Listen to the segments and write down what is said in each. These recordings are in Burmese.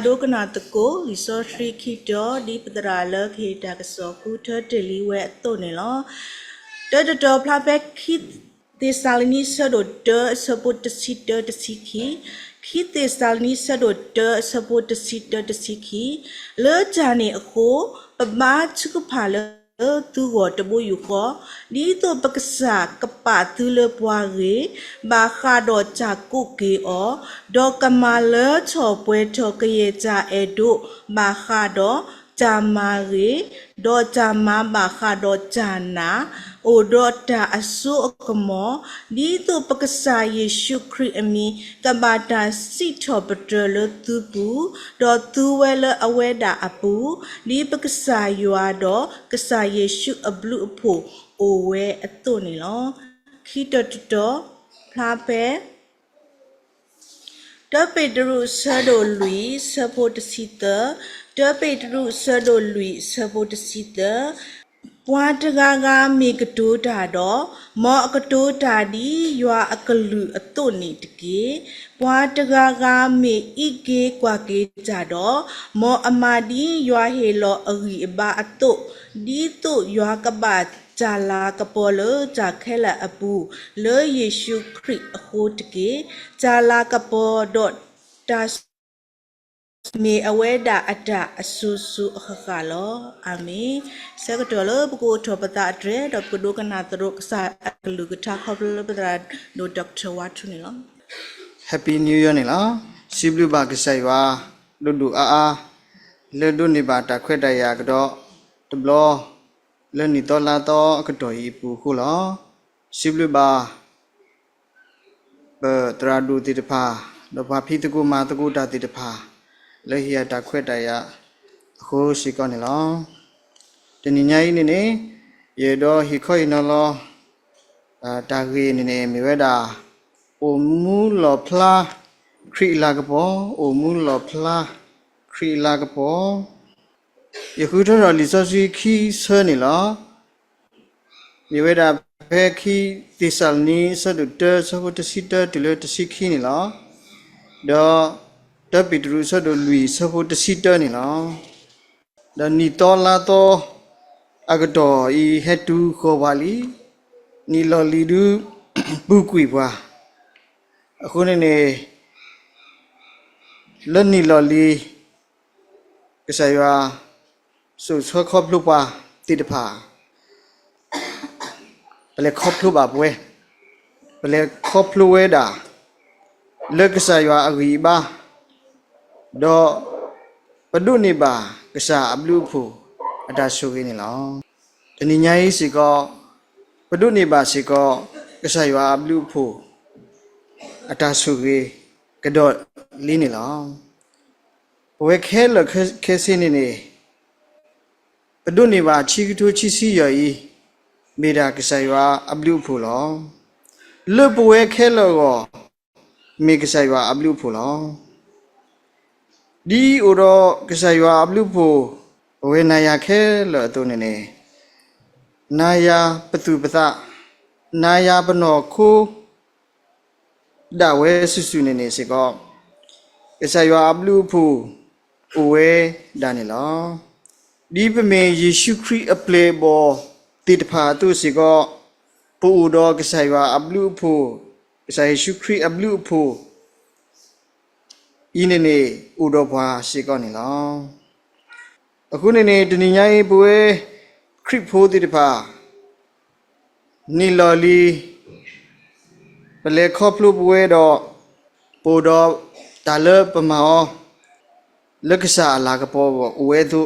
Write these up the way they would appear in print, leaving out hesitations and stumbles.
do kana tako resource kito di pedrala kita kesoku terteli we to ne lo the plabek kit the salini sado the support the sitter the siki kit the salini sado the support the sitter the siki le jani ako pama chukupala tu water boy you ko di to paksa kapat tu le puare ba kha do cha ku ke o do kamala cho pwe cho ke ye cha e do ba kha do cha ma re do cha ma ba kha do cha na o do ta asu okmo di to paksa Yesu Christ ami kabata si cho petrol tu pu do tu well aweda apu di paksa yua do kasa Yesu ablu apu o we ato ni lo khito to pla pe the Pedro Sado Louis support sita the Pedro Sado Louis support sita Puatagaga make a two tado, more a two taddy, you are a kalu a tony tiki. Puatagaga me ike quake tado, more a madi, you are halo a riba a to. Dito you are kabat, jala kapolo, jakela abu, le Yesu creek a hotake, jala kapo dot das. Me aweda ada asusu hakalo ami sekatolo buku thopata adre dot kudu kana teruk sa lu kita khoblo bedra do Dr. Watu ni lo Happy New Year ni la siblu ba kisai wa dudu a le du ni ba ta khwet da ya kdo tblo le ni to la to kdo yi pu khu lo siblu ba tra du ti de pha do ba phi tku ma tku ta ti de pha le hiya ta khwet da ya khu si ko ni lo tini nyai ni ne ye do hi khoi no lo ta gi ni ne mi we da o mu lo phla khri la ka po o mu lo phla khri la ka po ye khu tho li so si khi sơ ni lo mi we da phe khi ti sal ni sa du te so ko ti si te ti le ti si khi ni lo do ta pi tru so do lui so ko ti si te ni lo da ni to la to agato I had to go wali ni lo li du bu kui bwaအခုနေနေလက်နီလော်လီကစားရွာစုဆွခေါပလူပါတိတဖာဘယ်ခေါပလူပါပွဲဘယ်ခေါပလူဝဲတာလက်ကစားရွာအဂီပါတော့ဘဒုနေပါကစားအဘလူဖူအတာဆုခင်းနေလောတဏိညာရေးစီကောဘဒုနေပါစီကောကစားရွာအဘလူဖူအတာဆုခေကတော့လင်းနေလောဘဝခဲလခဲစင်းနေဘဒုနေပါချီကတူချီစီရဤမေဒါကစားရွာအဘလူဖူလောလွတ်ဘဝခဲလောကောမေကစားရွာအဘလူဖူလောဒီဥရောကစားရွာအဘလူဖူဘဝနာယခဲလောတုနေနေနာယပတုပသနာယဘနောခုဒါဝဲဆူဆူနေနေစေကောကစားရွာအဘလူဖူအဝဲဒါနေလောဒီပမေယေရှုခရစ်အပလေဘောတိတဖာသူစေကောပူတော်ကစားရွာအဘလူဖူကစားယေရှုခရစ်အဘလူဖူဤနေနေဥတော်ဘွာစေကောနေလောအခုနေနေတဏိညာရေးပွဲခရစ်ဖိုးတိတဖာနီလော်လီဘလေခေါပလူပွဲတော့ပိုတော့တာလပမောလက္ခစာလာကပေါ်ဝဲသူ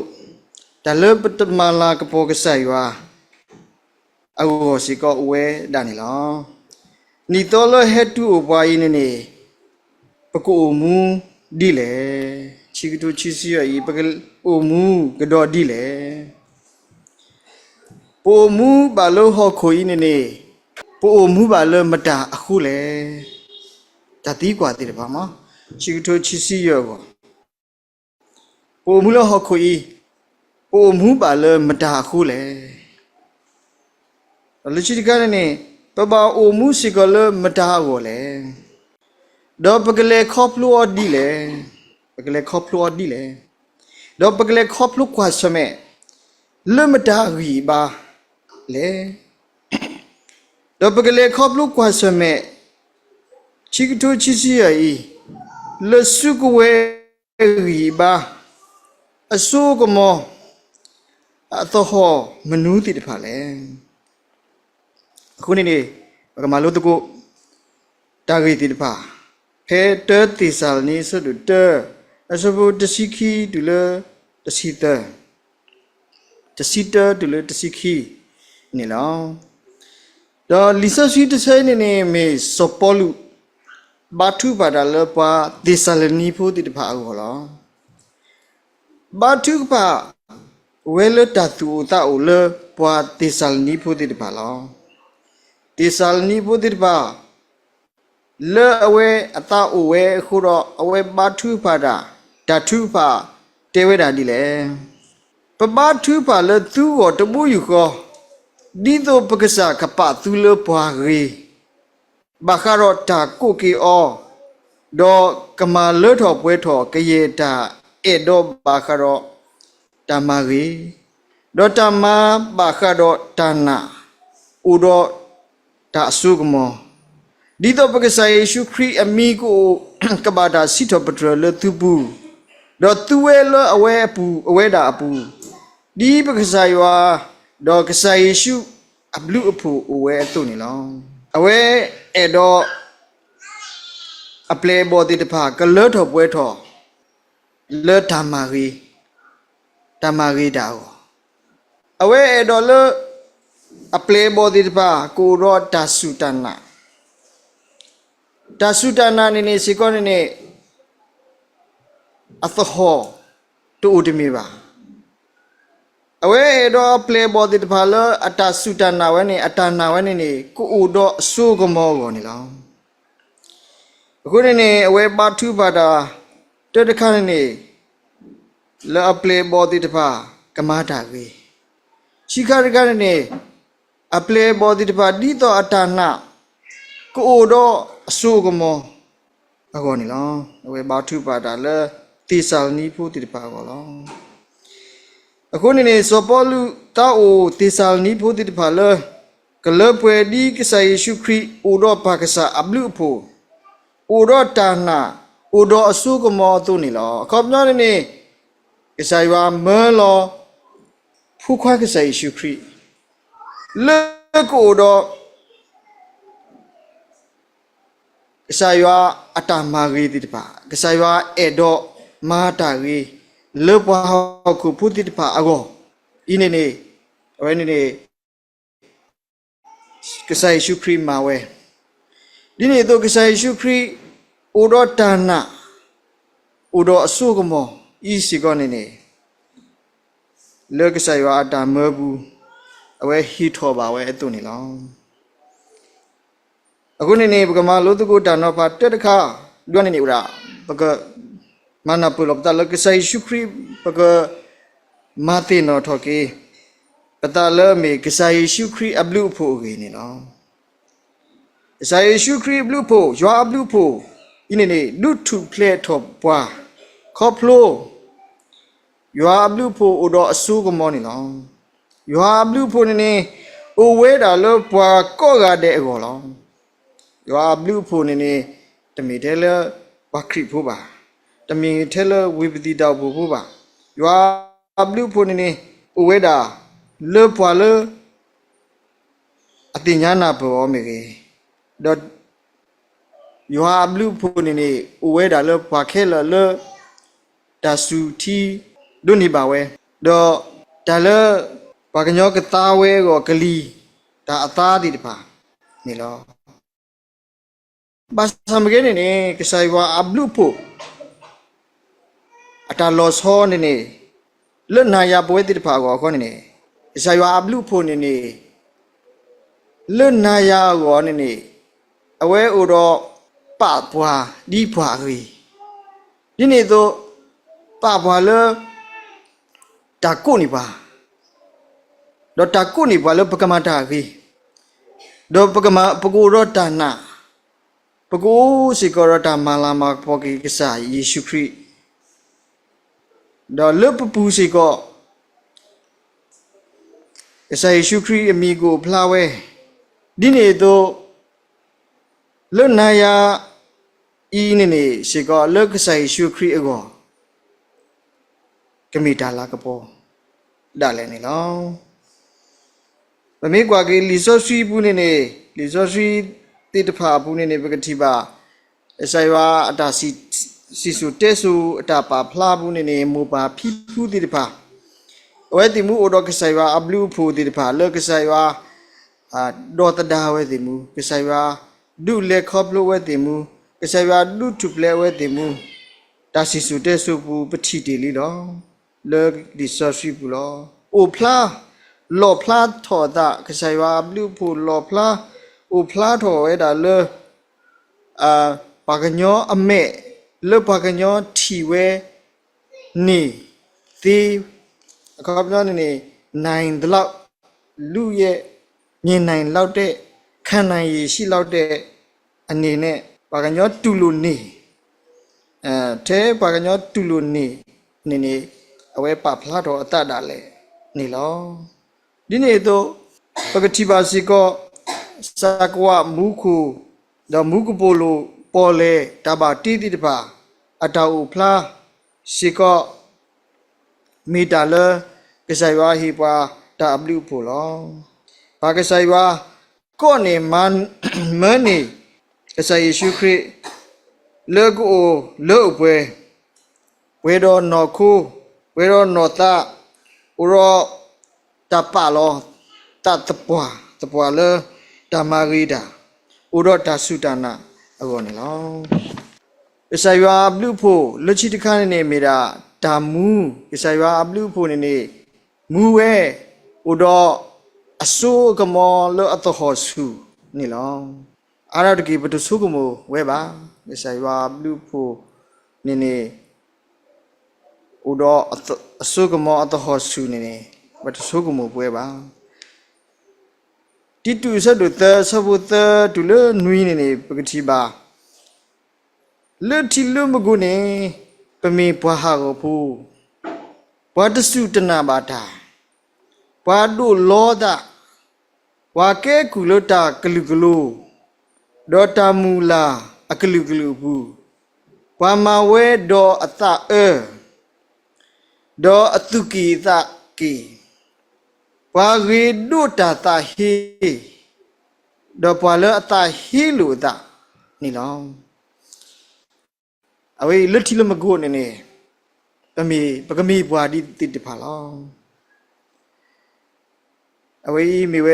တာလပတမလာကပေါ်ကဆိုင်ရွာအဝစီကောဝဲဒါနေလောနီတော်လဟက်တူဘွားရင်နေပကူမူဒီလေချီကတူချီစီရပကလအိုမူကတော့ဒီလေပိုမူဘာလို့ဟောခွေးနေပိုမူပါလမတာအခုလေတတိကွာတိတယ်ပါမချီထိုချီစီရောပိုမူလဟခွေပိုမူပါလမတာအခုလေလူချီကလည်းနေပပအိုမူစီကလမတာကိုလေတော့ပကလေခေါပလူအဒီလေ ปกเลครอบครัวดีเลยดอกปกเลครอบลูกกว่าสมัยเริ่มดารีบาเลยดอกปกเลครอบลูกกว่าสมัยชิคทูชิซิไอเลสุกเวรีบาอสูกมออัตโหมนุษย์ติดผาเลยคุณนี่ปกมาลุตุกุตารีติดผาเพเตติสาลนีสุดเตอสบุตสิกีดุลตสิเตตสิเตดุลตสิกีนี่ล่ะดอลิซาชีตใช้นี่เมสปอลุบาทุบาดาลปาติสาลนีโพติดผาก็ล่ะบาทุปาเวลตัตุตาอุลปาติสาลนีโพติดผาล่ะติสาลนีโพติดผาเลอเวอตาอเวคุรอเวบาทุปาดาดัทุปาเตเวดาดีเลยปบาทุปาเลตูวตบุยุก็ดีโตปกษากปะตุเลปารีบาคารอตากุกีอดอกมาเลทอปเวทอกเยตาเอโดบาคารอตามารีดอตามาบาคารอตานาอุดอตาสุกมอดีโตปกษาเยซูคริสต์อมีโกกบาดาสิทอปตรเลตุบูดอตุเวลอเวปูอเวดาปูดีปกษายวาดอกษาเยซูอับลุอปูอเวตุนี่ลองอเวเอดออเปลบอติตภากเลทอปเวทอเลตามารีดาวอเวเอดอเลอเปลบอติตภากูรอตาสุตานาตาสุตานานี่สิกอนนี่อัตโหตูอุดมีบาအဝဲတော့ play ball ဒီတဖာလအတာစုတနာဝဲနေအတာနာဝဲနေကိုဥတော့အဆိုးကမောကောနေလောအခုနေအဝဲပါထုပါတာတက်တခါနေလာ play ball ဒီတဖာကမာတာကြီးရှိခါရကနေအ play ball ဒီတဖာဒီတော့အတာနာကိုဥတော့အဆိုးကမောအကောနေလောအဝဲပါထုပါတာလဲတီဆာနီဖို့ဒီတဖာကောလောအခုနေစောပေါ်လူတာအိုတေဆာနီဖို့တိတဖာလကလပွေဒီကဆာယေရှုခရစ်အိုတော့ပါကစားအဘလူဖို့အိုတော့တာနာအိုတော့အဆုကမောတုန်နေလောခေါပညနေကဆာယဝမဲလောဖူခွားကဆာယေရှုခရစ်လေကိုတော့ကဆာယဝအတာမာဂီတိတဖာကဆာယဝအေတော့မာတာဂီเลปะคุพุติตปะอโกอีเนเวเนกษัยเยซูคริสต์มาเวดิเนโตกษัยเยซูคริสต์อุดอตานะอุดออสุกมออีสิกอเนเลกษัยวาตาเมบูอเวฮีทอบาเวอตุนี่ลอအခုနေပကမာလို့တကူတန်တော့ပါတက်တခါတွန်းနေဥရာပကmana pulok ta lek sai shukri pag mate no thoki patala me kisai shukri ablu pho ge ni no sai shukri ablu pho ywa ablu pho ini ne lu thu ple thop pwa khoplo ywa ablu pho odo asu ko mo ni no ywa ablu pho ni o we da lo pwa ko ga de ko lo ywa ablu pho ni tami de le wakri pho baတမင်ထဲလဝိပတိတောက်ဖို့ပါရွာဘလူဖို့နေဥဝဲတာလေပွာလအတင်ညာနာဘောမေကေဒတ်ရွာဘလူဖို့နေဥဝဲတာလေပွာခဲလလေတဆူတီဒုန်ဒီပါဝဲဒေါ်ဒါလေဘာကညောကတာဝဲကိုဂလီဒါအသားဒီတပါနေလောဘာစံမကေနေကဆိုင်ဝါအဘလူဖို့အတာလောဆောနေလွတ်နာရပွဲတိတဖာကောခေါနေအစာရွာအဘလူဖို့နေလွတ်နာရကောနေအဝဲဥတော့ပပွားဒီပွားကြီးဒီနေတော့ပပွားလတာကုနေပါတော့တာကုနေပါလပကမတာကြီးတော့ပကမပကူရောတာနာပကူစီကောရတာမာလာမပေါ်ကီကစားယေရှုခရစ် đó lớp pu sĩ có sai su kri amigo plawe đi này to lớp này ya y này sĩ có lớp sai su kri ego cái mi đà la cái po đà lên này lo và mấy qua cái lý do suy bu này lý do suy tiết phá bu này bây giờ ba sai wa ta si su te su ta pa phla bu này mu pa phi phu tiết phá vậy thì mu ở đó cái sai wa ablu phu tiết phá lỡ cái sai wa đo ta đa vậy thì mu cái sai wa du le khop lo vậy thì mu cái sai wa du chụp le vậy thì mu ta si su te su bu bất thi đi lý đó lỡ lý do suy bu lo ô phla lọ phla thọ ta cái sai wa ablu phu lọ phla ô phla thọ vậy đã lỡ bà cái nhỏ mẹ lỡ bà cái nhỏ thì về nè thì có bao nhiêu này nine lâu lưu ye nhìn nine lâu đấy khăn này xí lâu đấy anh này nè bà cái nhỏ tu luôn nè thế bà cái nhỏ tu luôn nè nè ở đây bà phát đồ ta đã lệ nè lo đi nè to bà cái chi bà xí có sa qua mũ khu đó mũ khu polo pole ta bà tí tí bà ở đâu phá xí có mi ta lơ cái sai wa hi pa ta ablu pho lo ba cái sai wa ko ne man man ni cái sai Yesu Christ lơ ko lơ pwe we do no khu we do no ta uro ta pa lo ta tapwa lơ ta marida uro ta sutana ago ne lo cái sai wa ablu pho lo chi tikha ne me da ta mu cái sai wa ablu pho ne mu we udo asu kamo lo atoho su ni lo ara de ki betu su kamo we ba cái sai wa ablu pho ne udo asu kamo atoho su ne betu su kamo we ba ti tu sa do ta sa bu ta tu le nui ne pagati ba le ti lu mgu ne pami pwa ha go phu pwa tasu tana ba ta pwa do lo da wa ke ku lo ta klu do ta mu la aklu bu pwa ma we do ata do atuki ta ki pwa ge do ta hi do pwa lo ata hi lu ta ni lo awe luthi lo mago ne pagami bwa di ti pha lo awe mi we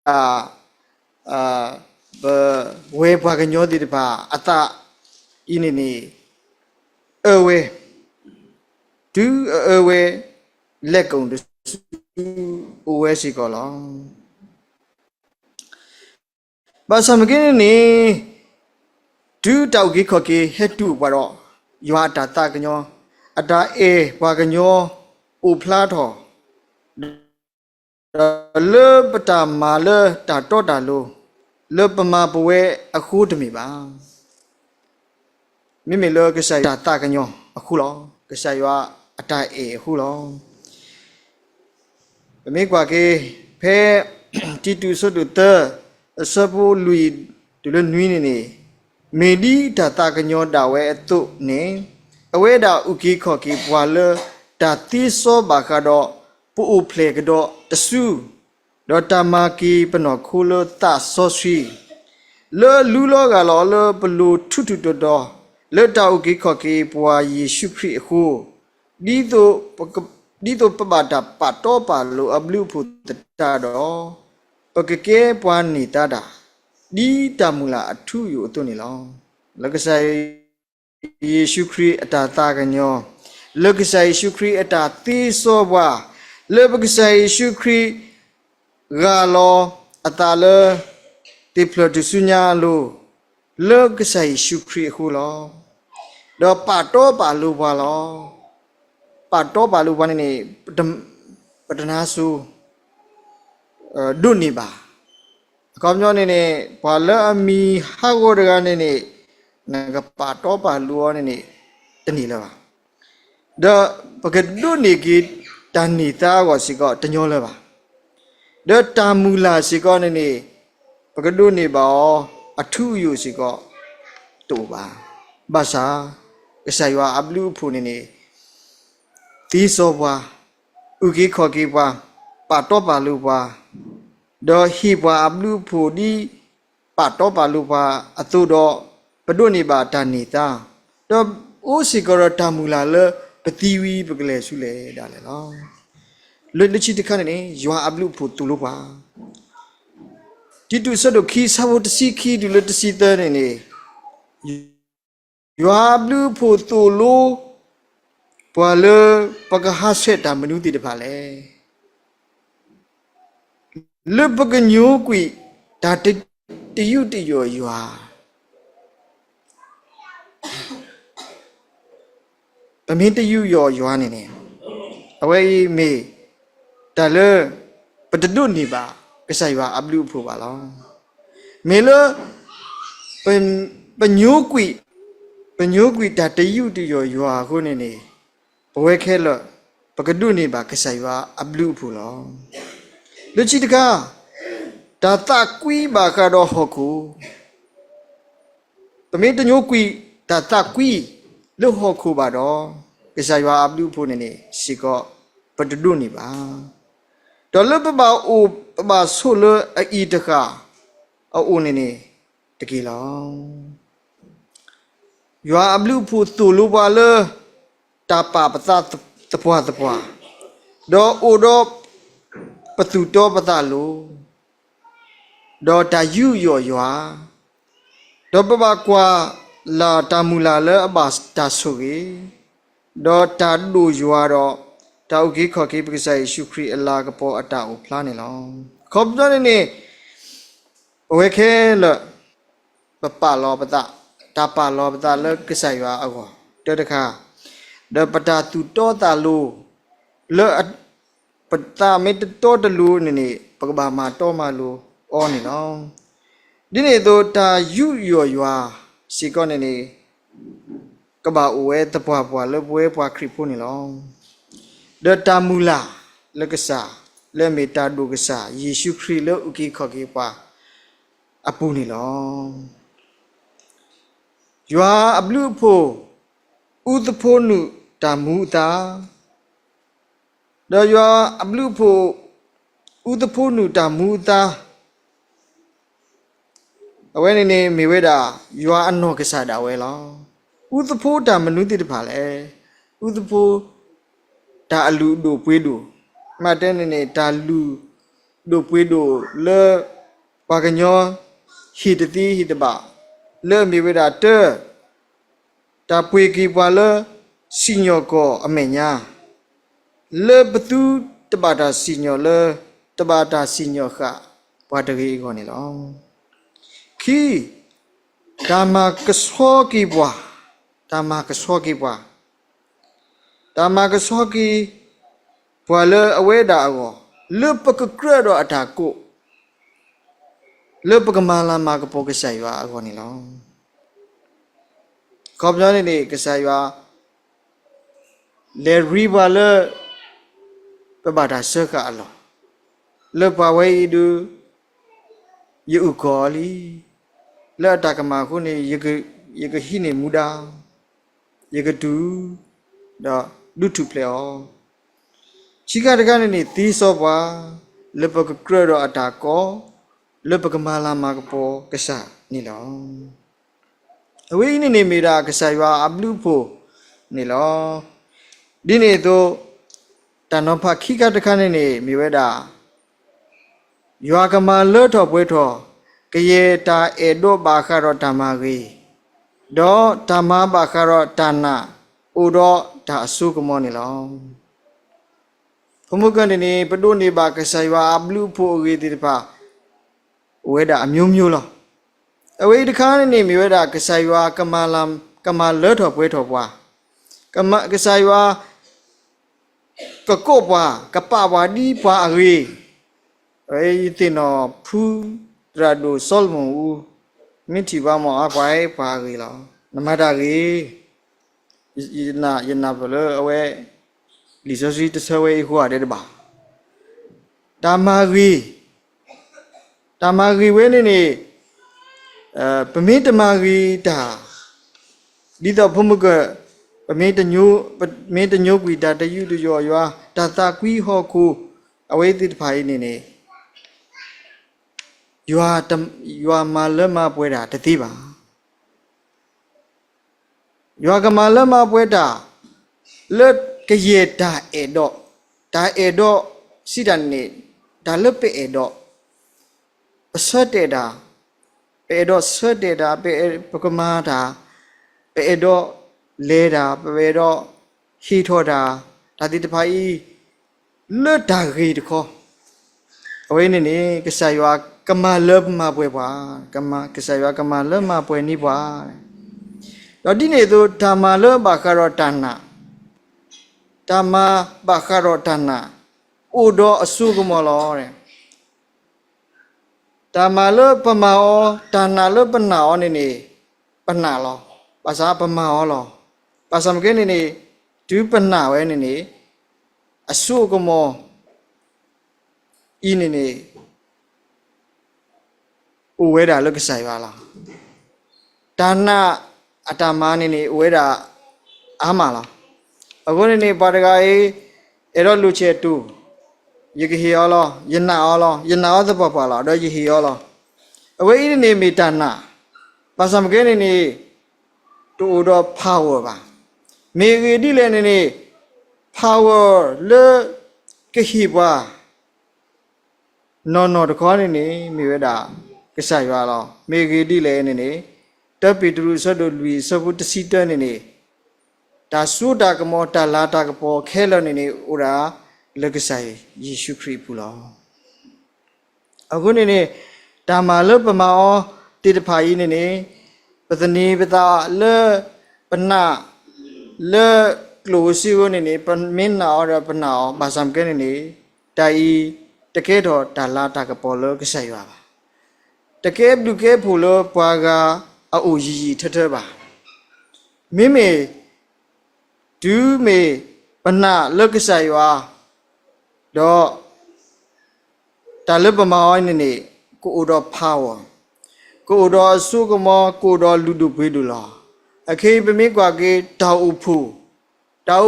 ba we bwa ga nyo ti pha ata ini ni awe du awe let kong de awe si ko lo ba sam ke ni du tao ki kho ki het tu ba ro ywa ta ta ka nyo ada ba ka nyo u phla tho le pata ma le ta to ta lo le pama pwe akhu de mi ba mi le ka sai ta ka nyo akhu lo ka sai ywa ada akhu lo mi kwa ke phe ti tu so tu te sa bu lui tu le nui ni me di data kanyo da we atu ne awe da uki kho ki bwa le da ti so ba ka do pu u phle ka do tasu do ta ma ki pano khu lo ta so swi le lu lo ga lo le blu thu thu do le da uki kho ki bwa Yesu Christ khu di to pa ba da pa to pa lo ablu phu ta do pa ke bwa ni ta da đi tạm là thu yu tu ni lo là cái sai Yesu Christ ta ta cái nhau là cái sai Yesu Christ ta ti so ba là cái sai Yesu Christ ga lo ta le ti plo tu sunya lo là cái sai Yesu Christ hu lo đó pa to pa lu ba lo pa to pa lu ba ni padana su du ni ba có nhau này bà lỡ mi hai cô đứa này này gặp bà to bà lúa này này tên gì là เดอปกดูนี่กีตานิตาก็สิก็ตะญอเลยป่ะเดอตามูลาสิก็นี่ปกดูนี่บ่อทุอยู่สิก็ตูป่ะภาษาก็ใส่ว่าอับลูพูนี่ตีโซว่าอุกิขอกีว่าปาโตปาลูว่าดอฮีว่าอับลูพูดีปาโตปาลูว่าอตุดอปดุนี่บาตานิตาดอโอสิกรตามูลาเลปฏิวีปกเลสุเลดาเลลอลุชิตคันนี่ยว่าอับลูพูตุลูว่าจิตุสะดอคีซาวุตสิคีดุลตสิเตนี่ยว่าอับลูพูตุลูปัวเลปกหาเสตามนุติเดพาเลเลปกญูกุยตาติยุติโยยัวปะมินติยุโยยัวนี่เอาไว้เมตาเลปตดุนี่บากะไสว่าอับลูผู้บาลอเมเลเป็นญูกุยตาติยุติโยยัวคุนี่ปเวเคลปกดุนี่บากะไสว่าอับลูผู้ลอลุจิตกาตาตะกุยบากะดอฮอกูปะมินตญูกุยตาตะกุยลุฮอกูบาดอกะไสว่าอับลูผู้นี่สิก็ปตดุนี่บาดอลปะบาอูปะบาโซเลอีตะกาอูนี่ตะกีลอยว่าอับลูผู้ตูลูบาเลตาปาปะตาตะปัวดออูดอปะตูโตปะตาลูดอตายุโยยัวดอปะบากวาลาตามูลาเลอบาสตาสุกีดอตาดูยัวดอตาอุกิขอกิปกิไซชุครีอัลลาห์กะปออะตาอุพลานี่ลอขอบจอนี่โอเคเลปะปาลอปะตาตาปาลอปะตาเลกิไซวาอะกอเตตะคาเดปะตาตูโตตาลูเลปะตาเมตโตตะลูนี่ปะกะบามาโตมาลูอ้อนี่ลอดินี่โตตายุโยยัวสิกอนี่กะบาอูเวตะปัวเลบเวปัวคริพูนี่ลอเดตามูลาเลกษาเลเมตาดูกษาเยซูคริสต์เลอุกิขอกิปาอปูนี่ลอยัวอับลูโพอุตโพนุตามูตาเดยัวอับลูโพอุตโพนุตามูตาเอาไว้นี่มีเวดายัวอันโนกษาดาเวลออุตโพตามนุติตะพาเลอุตโพตาลูดูปุยดูมาเตนนี่ตาลูดูปุยดูเลปากญอฮิตติฮิตบะเลมีเวดาเตตาปุยกีปวาเลสิญอโกอเมญาเลปตุตบาดาสิญอเลตบาดาสิญอคะปาตะกีโกนี่ลอคีตามากะโซกีปวาตามากะโซกีปวาตามากะโซกีปวาเลอเวดาโกเลปกะเกรดออะตาโกเลปกะมาลามากะปอกะไซวาโกนี่ลอขอบจอนี่กะไซวาเลรีบาเลปะบาดาเซกะอะลอเลปาเวดูยูกอลีเลตากะมาคุนี่ยกะฮินี่มูดายกะดูดอดุทุเพลอชิกาตะกะนี่ตีซอปวาเลปกะเกรดออะตาโกเลปกะมาลามากะปอกะซะนี่ลอအဝိနိနေမီရာကဆိုင်ဝါအဘလူဖို့နေလောဒီနေတော့တန်တော်ဖခိကတခနဲ့နေမိဝဲတာယွာကမာလော့ထော်ပွဲထော်ကရေတာအေတော့ဘာခရောဓမ္မကြီးဒေါ်ဓမ္မဘာခရောဒါနာဥတော့ဒါအစုကမောနေလောဘုမကန်နေပဒုနေပါကဆိုင်ဝါအဘလူဖို့ကြီးတိတပါဝဲတာအမျိုးမျိုးလောအဝေးတခါနေမြွေတာကဆိုင်ဝါကမာလမ်ကမာလော့ထော်ပွဲထော်ပွားကဆိုင်ဝါကကော့ပွားကပဝါဒီပွားအဝေးတင်တော်ဖူးရဒိုဆောလ်မွန်ဦးမိတီပါမောအပွားပွားကြီးလောနမတာကြီး yena bolo awe lisosi tsawe huwa de ba tamagi we ne pamit tamagi ta di to phumuka pamit nyu gwi ta de yu de yo ywa ta ta kwi ho khu awe ti phai ne ywa ma le ma pwe da de ti ba ywa ka ma le ma pwe da le ke ye da e do si dan ne da le pe e do pasate da pe do sate da pe pokama da pe do le da pe do hi tho da da ti phai le da ri de kho awe ne ke sa ywa ka ma le ma pwe ba ke sa ywa ka ma le ma pwe ni baတော့ဒီနေ့သူဓမ္မလောဘခရောတဏ္ဏဓမ္မဘခရောတဏ္ဏဥဒောအစုကမောလောတဲ့ဓမ္မလောပမာဩတဏ္ဏလောပနာဩနေပနာလောပါစာပမာဩလောပါစမကင်းနေဒုပနာဝဲနေအစုကမောဤနေဥဝဲတာလောကဆိုင်ပါလားဒါနအတမနေဝဲတာအားမလားအခုနေပါတကားအဲ့တော့လူချေတူယကဟီယောလောယနာအောလောယနာအောသပပါလားတော့ယဟီယောလောအဝဲဤနေမီတနာပါစမကဲနေတူတော့ power ပါမေဂီဒီလည်းနေ power လေကဟီပါနော်တခေါနေမိဝဲတာကဆရွာလောမေဂီဒီလည်းနေတပိတရုဆတ်တို့လူစဘုတစီတနေဒါဆုတာကမောတလာတာကပေါ်ခဲလနေဥရာလက်ကဆိုင်ယေရှုခရစ်ပူလောအခုနေဓမ္မလပမောတိတဖာကြီးနေပသနီပတာလေပနာလေကလိုစီဝနေပမင်းနာရပနာဘာစံကနေတိုင်တကဲတော့တလာတာကပေါ်လကဆိုင်ရွာပါတကဲဘလူကဲဖူလောပွားကအအိုရီထထပါမိမေဒူးမေပနာလက်ကဆိုင်ရွာတော့တလပမောင်းနေကိုတော့ power ကိုတော့စုကမောကိုတော့လူဒုဖေးဒူလာအခေပမေကွာကေတောက်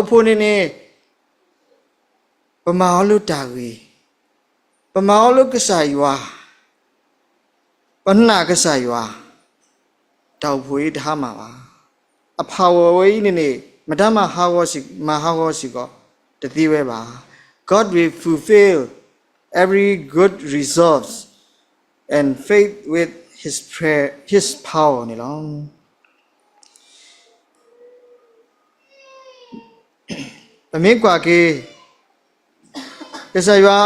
ဖူနေပမောင်းလူတာကြီးပမောင်းလူကဆိုင်ရွာပနာကဆိုင်ရွာတောက်ဖွေးထားမှာပါအဖာဝဝေးနေမတမဟာဝစီမဟာဝစီကတတိဝဲပါ God will fulfill every good resolves and faith with his prayer his power နေလောအမေကွာကေကစားရွာ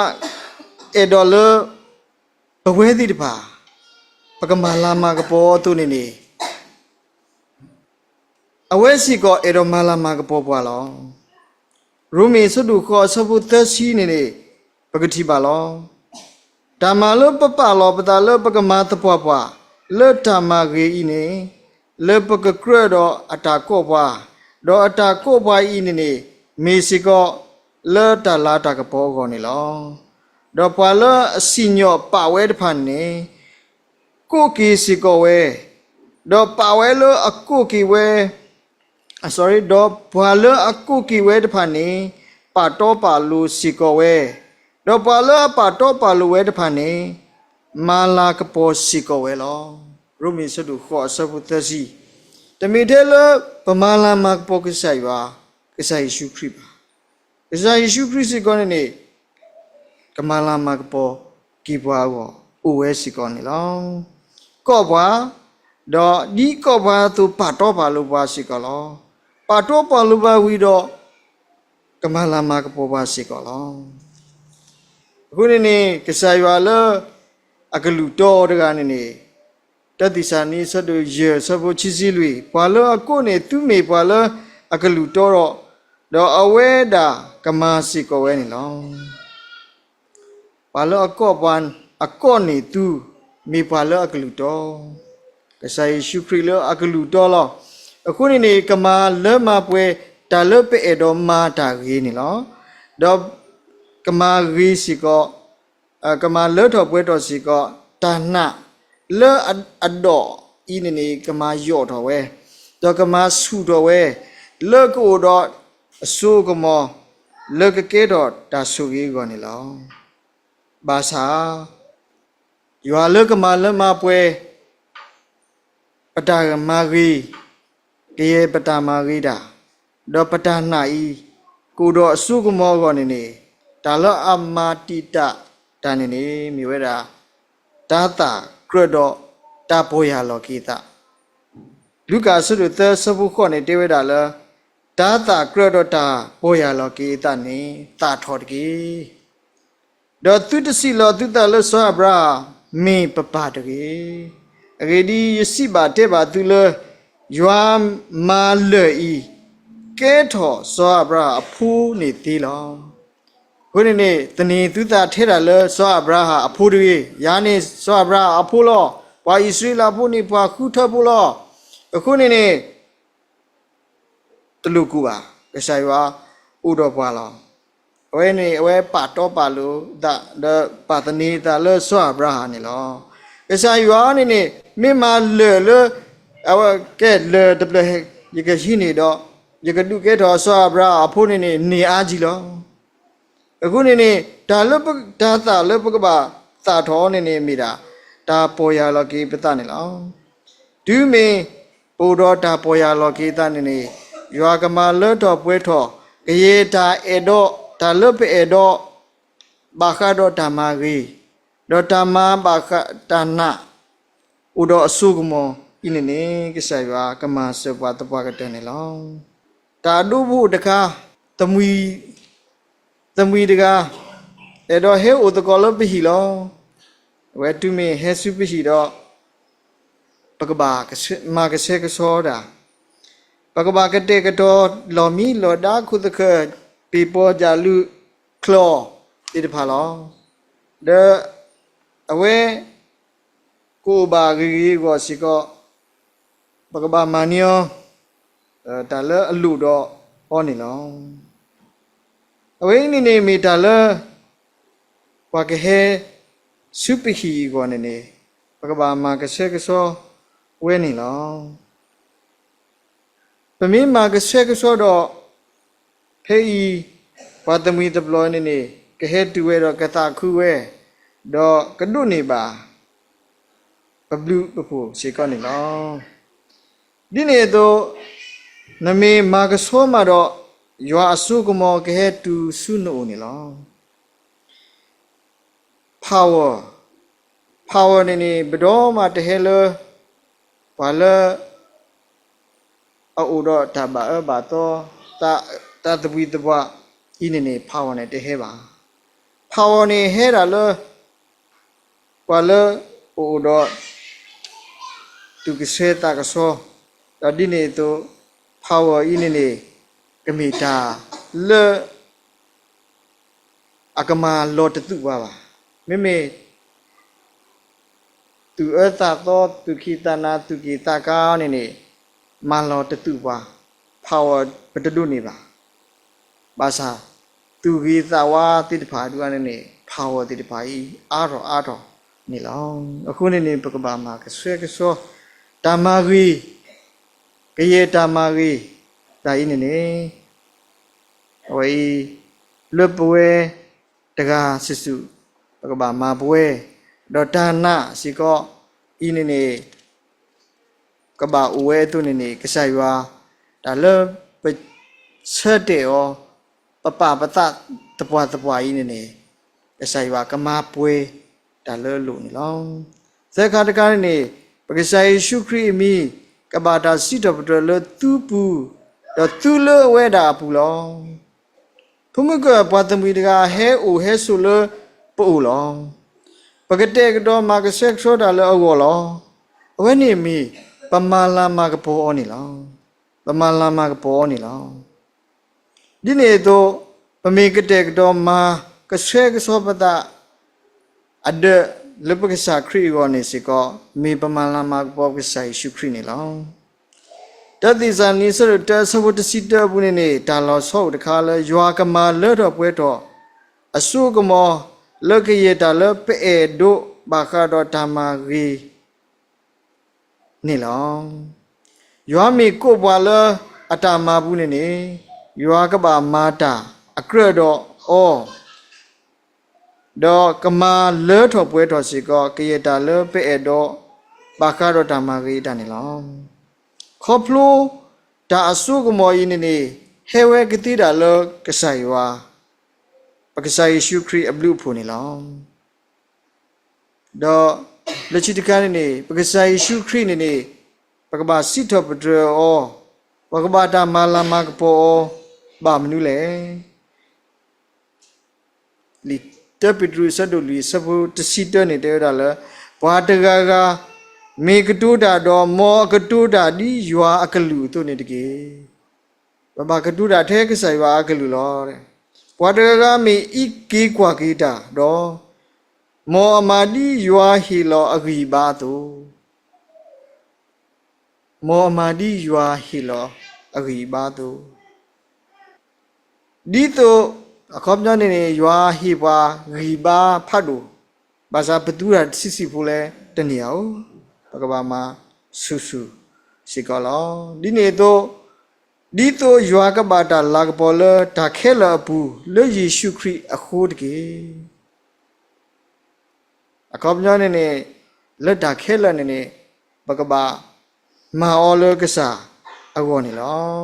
$ဘဝဲတိတပါပကမာလာမကပေါ်သူနေအဝဲစီကအေရမလာမကပေါ်ပွားလောရူမီဆုဒုခောဆဘုသစီနေပကတိပါလောဓမ္မလောပပလောပတာလောပကမာတပွားပွားလောဓမ္မဂေဤနေလောပကကရတော့အတာကောပွားတော့အတာကောပွားဤနေမေစီကလောတလာတာကပေါ်ကောနေလောတော့ပွာလောအစီညောပါဝဲတဖန်နေကိုကီစီကောဝဲတော့ပါဝဲလောအကိုကီဝဲsorry တော့ပွာလောအကိုကီဝဲတဖန်နေပါတော့ပါလူစီကောဝဲတော့ပွာလောပါတော့ပါလူဝဲတဖန်နေမာလာကပေါ်စီကောဝဲလောရူမီဆဒုခောဆဘုသစီတမီတဲလပမာလာမကပေါ်ကဆိုင်ပါကဆိုင်ယေရှုခရစ်ပါကဆိုင်ယေရှုခရစ်စီကောနေကမာလာမကပေါ်ကီပွားကိုအိုဝဲစီကောနေလောကောပွားတော့ဒီကောပွားသူပါတော့ပါလူပွားစီကောလောပါတော့ပါလူပွားဝီတော့ကမာလာမကပေါ်ပါစီကောလောအခုနေကဆိုင်ရွာလအကလူတော်တကနေတတိစာနီဆဒရေဆဘချီစီလူပွာလအကိုနေသူမေပွာလအကလူတော်တော့အဝဲတာကမာစီကောဝဲနေလောပွာလအကောပန်အကောနေသူမေပွာလအကလူတော်ကဆိုင်ရှုခရီလအကလူတော်လော အခုနေကမာလဲမပွဲဒါလပဲ့တော့မာတာကြီးနေလောတော့ကမာကြီးစီကောကမာလဲတော့ပွဲတော့စီကောတာနာလဲအတော့ဤနေကမာယော့တော့ဝဲတော့ကမာစုတော့ဝဲလဲကိုတော့အစိုးကမောလဲကကဲတော့ဒါဆူကြီးကောနေလောဘာသာရွာလဲကမာလဲမပွဲပတာကမာကြီးကေပတာမာကြီးတာတော့ပတာနာဤကိုတော့အစုကမောကောနေဒါလအမာတိတဒါနေမြဝဲတာဒါတာကရတော့တာပေါ်ရလောကိတာလူကာဆုရသစဘုခောနေတေဝဒါလဒါတာကရတော့တာပေါ်ရလောကိတာနေတာထော်တကြီးတော့သူတစီလောသူတလဆောအဘရာမေပပတကြီးအဂေဒီယစီပါတဲ့ပါသူလယွာမာလေဤကဲထော်ဆောအဘရာအဖူးနေသေးလောခုနေတနေသူတာထဲတာလဲဆောအဘရာဟာအဖူးတွေယာနေဆောအဘရာအဖူးလောပွာဣစရိလဖူးနေပွာခုထဖူးလောအခုနေတလူကူပါကဆိုင်ဝါဥတော်ပွာလောအဝဲနေအဝဲပါတော့ပါလို့ဒါပါတနေတာလဲဆောအဘရာဟာနေလောကဆိုင်ဝါနေမိမလဲအဝဲကဲလဲတပလေရကရှိနေတော့ရကတုကဲတော်ဆောအဘရာအဖူးနေအားကြီးလောအခုနေဒါလပဒါသာလပကပါသာထောနေမိတာဒါပေါ်ရလောကိပတနေလောဒုမေပူတော်ဒါပေါ်ရလောကိတနေရွာကမာလတော်ပွဲထောကရေတာအေတော့ဒါလပအေတော့ဘာခတော့ဓမ္မကြီးတော့ဓမ္မဘာခတနာဥတော်အစုကမောဤနေကိစ္စရွာကမာစပွားတပွားကတဲ့နေလောဒါဒုဖို့တကားသမီတကားအဲ့တော့ဟဲဥတကောလပိလောဝဲတူမေဟဲစုပိတော့ပကဘာကမာကဆေကစောတာပကဘာကတဲ့ကတော့လော်မီလော်ဒါခုတခပေပေါ်ကြလူခလောဒီတဖာလောအဝဲကိုဘာကြီးကိုစီကောပကဘာမာနီယောဒါလအလူတော့ဟောနေလောအဝိနေမီတာလဝါကဟဲစုပိဟီကောနေပကဘာမာကဆေကစောဝဲနေလောပမင်းမာကဆေကစောတော့ဟဲဤဝါသမီတပလောနေကဟဲတူဝဲတော့ကတာခုဝဲတော့ကဒုနေပါပဘလူပဖို့ရှေကောနေလောဒီနေတော့နမေမာကစောမှာတော့ရွာအစုကမောကဟဲတူဆုနိုနေလော power နေဘတော်မှာတဟဲလဘာလအိုတော့တဘာဘာတော့တာတပီတဘွားဤနေ power နဲ့တဟဲပါ power နေဟဲတာလဘာလအိုတော့သူကစေတာကစောဒါဒီနေတော့ power ဤနေကမိတာလေအကမာလောတတုပါမေသူအသာတော့သူခိတနာသူကိတကာနေမာလောတတုပါ power ပတတုနေပါဘာသာသူကိသဝါတိတဖာဒုအနေ power တိတဖာဤအားတော်နေလောအခုနေပကဘာမှာကဆွဲကစောဓမ္မဂီကရေဓမ္မဂီဒါဤနေဝေလွတ်ပွဲတကားစစ်စုပကဘာမှာပွဲဒေါ်တာနာစီကောဤနေကဘာအဝဲသူနေကဆိုင်ရွာဒါလပဆက်တဲ့ဩပပတတပွားဤနေကဆိုင်ရွာကမာပွဲဒါလလို့နေလောဇက်ခါတကားနေပကဆိုင်ရှုခရီမီကဘာတာစီတပတလသူပူတော့သူလဝဲတာပူလောဖုမကပွားသမီတကာဟဲအိုဟဲဆူလပူလောပကတဲ့ကတော့မာကဆက်ဆောတာလအောလောအဝဲနေမီပမာလာမာကပေါ်နေလောပမာလာမာကပေါ်နေလောဒီနေတော့ပမေကတဲ့ကတော့မာကဆက်ဆောပတာအဒလပကစားခရီကောနေစီကောမေပမာလာမာကပေါ်ကဆိုင်ရှုခရီနေလော တတိဇာနိစရတသဝတစီတဘူးနေနေတာလောဆောက်တခါလဲရွာကမာလဲတော့ပွဲတော့အစုကမောလကရတာလပဲဒုဘာခါတော့ဓမ္မာရီနေလောရွာမီကိုပွာလအတာမာဘူးနေရွာကပါမာတာအကရတော့အောတော့ကမာလဲထော်ပွဲတော်စီကကရတာလဲပဲတော့ဘာခါတော့ဓမ္မာရီတန်နေလောခေါပလိုဒါအစုကမောယင်းနေဟဲဝဲကတိတာလကဆိုင်ဝါပကဆိုင်ရှုခရီအဘလူဖို့နေလောတော့လက်ချီတကားနေပကဆိုင်ရှုခရီနေပကဘာစီထောပဒရောပကဘာတာမာလာမကပေါ်ဘာမနူလေလီတပီဒရူဆဒူလီစဘူတစီတနေတဲ့ဒါလဘွာတကာကမေကတူတာတော့မောကတူတာဒီရွာအကလူတို့နေတကေဘာကတူတာထဲကဆိုင်ရွာအကလူလောတဲ့ဘွာတကမေဤကီကွာကီတာတော့မောအမာဒီရွာဟီလောအဂီဘာတူမောအမာဒီရွာဟီလောအဂီဘာတူဒီတော့အခုညနေရွာဟီဘာဂီဘာဖတ်တူဘာသာပတူတာစစ်စစ်ဖို့လဲတနေအောင်ကဘာမဆူဆူစီကလောဒီနေတော့ဒီတော့ရွာကဘာတာလာကပေါ်လတာခဲလဘူးလေယေရှုခရစ်အခုတကေအကောပညနေနေလက်တာခဲလနေဘကဘာမာအောလကစားအကောနေလော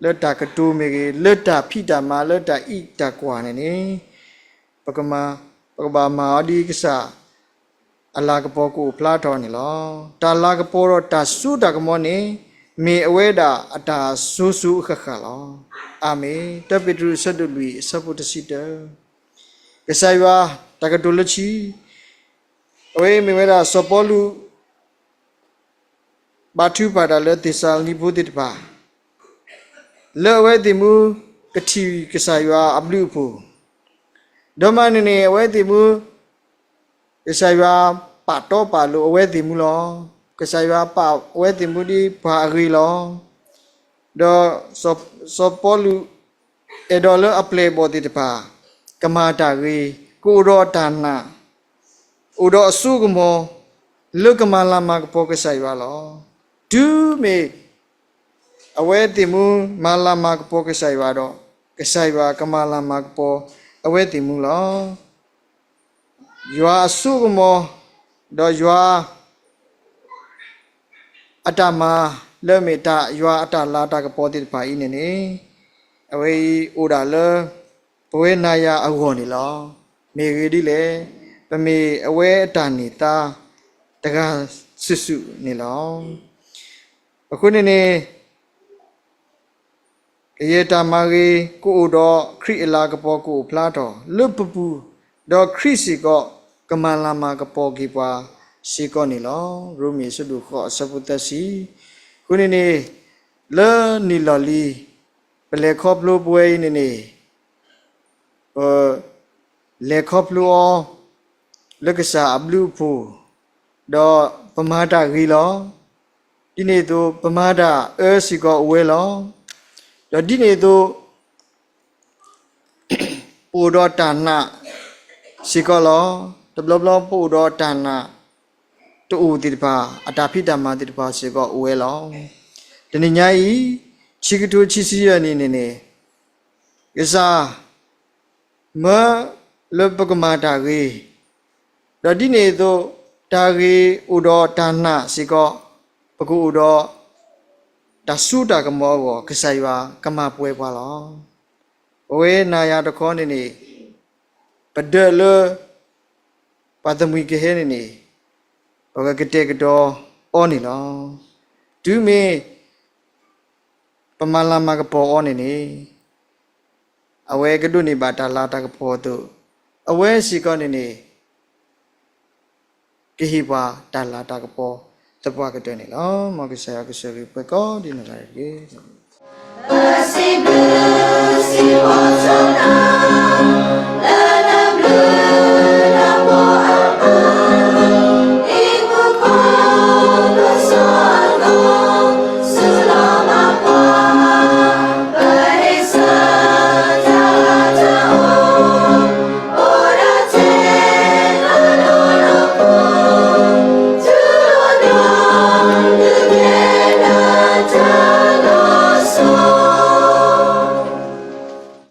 လက်တာကတူမီလက်တာဖိတာမာလက်တာဣတာကွာနေဘကဘာမာဒီကစားအလာကပေါ်ကိုဖလားတော်နေလောတာလာကပေါ်တော့တာဆုတာကမောနေမေအဝဲတာအတာဆူဆူခခလောအာမေတပိတရုဆဒလူစပုတစီတကဆိုင်ဝါတကတူလချီအဝဲမေဝဲတာစပေါ်လူဘာထုပါတာလက်တိဆာလီဘုဒ္ဓပါလဲဝဲတိမူကတိကဆိုင်ဝါအဘလူဖူဒမနနေအဝဲတိမူကဆိုင်ဝါပါတော့ပါလို့အဝဲတိမှုလောကဆိုင်ဝါပါအဝဲတိမှုဒီဘာရီလောဒေါ်စောပေါ်လူအဒေါ်လအပလေဘောတိတပါကမာတာရီကိုရောတာနာဥရောအစုကမောလုကမာလာမကပေါ်ကဆိုင်ဝါလောဒူမေအဝဲတိမှုမာလာမကပေါ်ကဆိုင်ဝါတော့ကဆိုင်ဝါကမာလာမကပေါ်အဝဲတိမှုလောရွာအစုကမောတော့ရွာအတမလဲမေတာရွာအတလာတာကပေါ်တိပါဤနေနေအဝေးအိုဒါလဘဝေနာယအဝေါ်နေလောမေရီဒီလေပမေအဝဲအတနေတာတကဆွဆွနေလောအခုနေနေအေတာမာရီကိုတော့ခရီအလာကပေါ်ကိုဖလားတော်လွတ်ပပူတော့ခရီစီကောကမလာမကပေါ်ကီပွားစီကောနီလောရူမီဆုဒုခောစပုတစီခုနေနေလဲနီလော်လီပလေခောပလိုပွဲနေနေလေခောပလိုလက်ကစားအဘလူဖူတော့ပမာတာဂီလောဒီနေသူပမာတာအဲစီကောအဝဲလောတော့ဒီနေသူပူတော့တာနာစီကောလောတဘလဘလပူတော့တာနာတူတိတပါအတာဖိတမတိတပါစီကောအဝဲလောတနညာဤချီကတူချီစီရနေနေကစားမလပကမာတာဂီတော့ဒီနေသူတာဂီဥတော်တာနာစီကောပကူဥတော်တဆုတာကမောကိုကဆိုင်ပါကမပွဲပွားလောဝေနာယတခေါနေနေပဒလပဒမီကဟဲနေနေဘောကတဲ့ကတော့အောနေလောဒူမေပမလာမကပေါ်အောနေနေအဝဲကတုနေပါတာလာတာကပေါ်တို့အဝဲစီကောနေနေကိဟိပါတာလာတာကပေါ်တပွားကတဲ့နေလောမကဆရာကဆရီပွဲကောဒီနလာရေ Blessed, blessed,